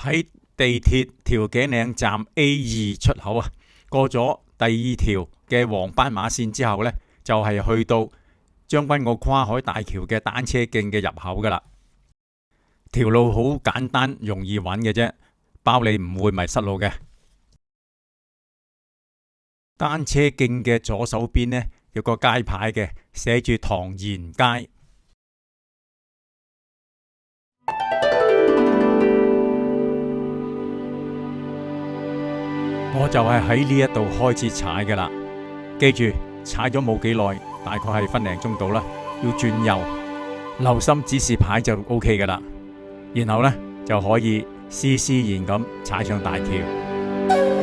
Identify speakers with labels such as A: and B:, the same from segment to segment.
A: 喺地鐵調景嶺站 A2 出口啊，過咗第二條嘅黃斑馬線之後呢，就係去到將軍澳跨海大橋嘅單車徑嘅入口噶啦。條路好簡單，容易揾嘅啫，包你唔會迷失路嘅。單車徑嘅左手邊呢，有個街牌嘅，寫住唐賢街。我就係喺呢一度開始踩嘅啦。記住，踩咗冇幾耐，大概係分零鐘到啦，要轉右，留心指示牌就 OK 噶啦。然後呢，就可以斯斯然咁踩上大橋。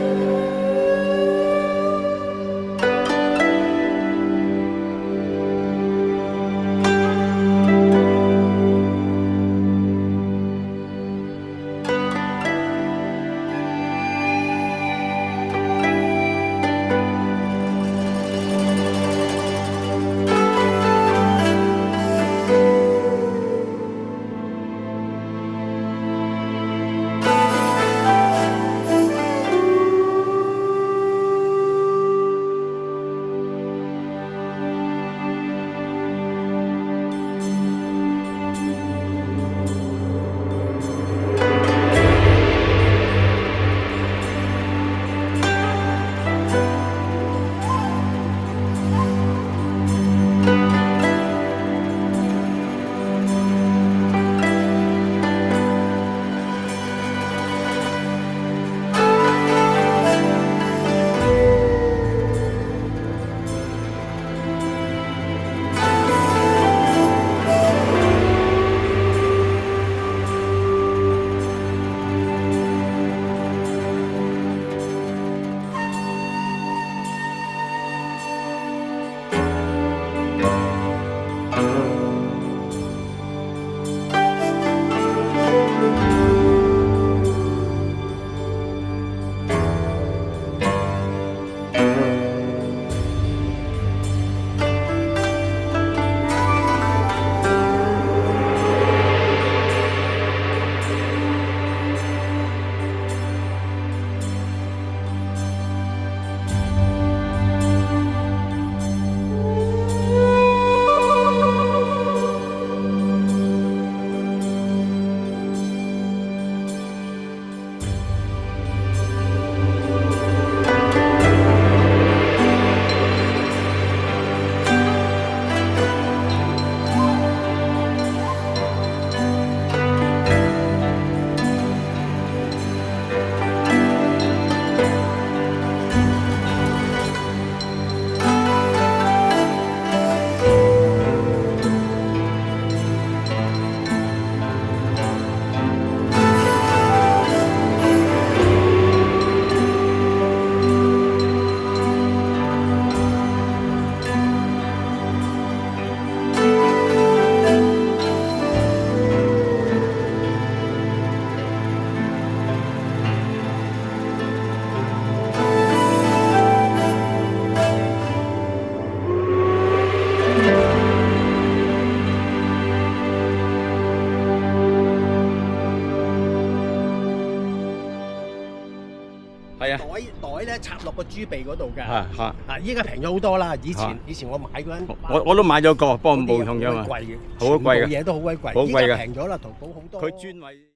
B: 係啊，
C: 袋咧插落個豬鼻嗰度㗎。
B: 嚇！
C: 依家平咗好多啦。以前我買嗰陣，
B: 我都買咗個，不過冇用啫嘛。
C: 貴嘅，
B: 好貴嘅
C: 嘢都好鬼貴。
B: 好貴嘅，
C: 平咗啦，淘寶好多。
B: 佢專為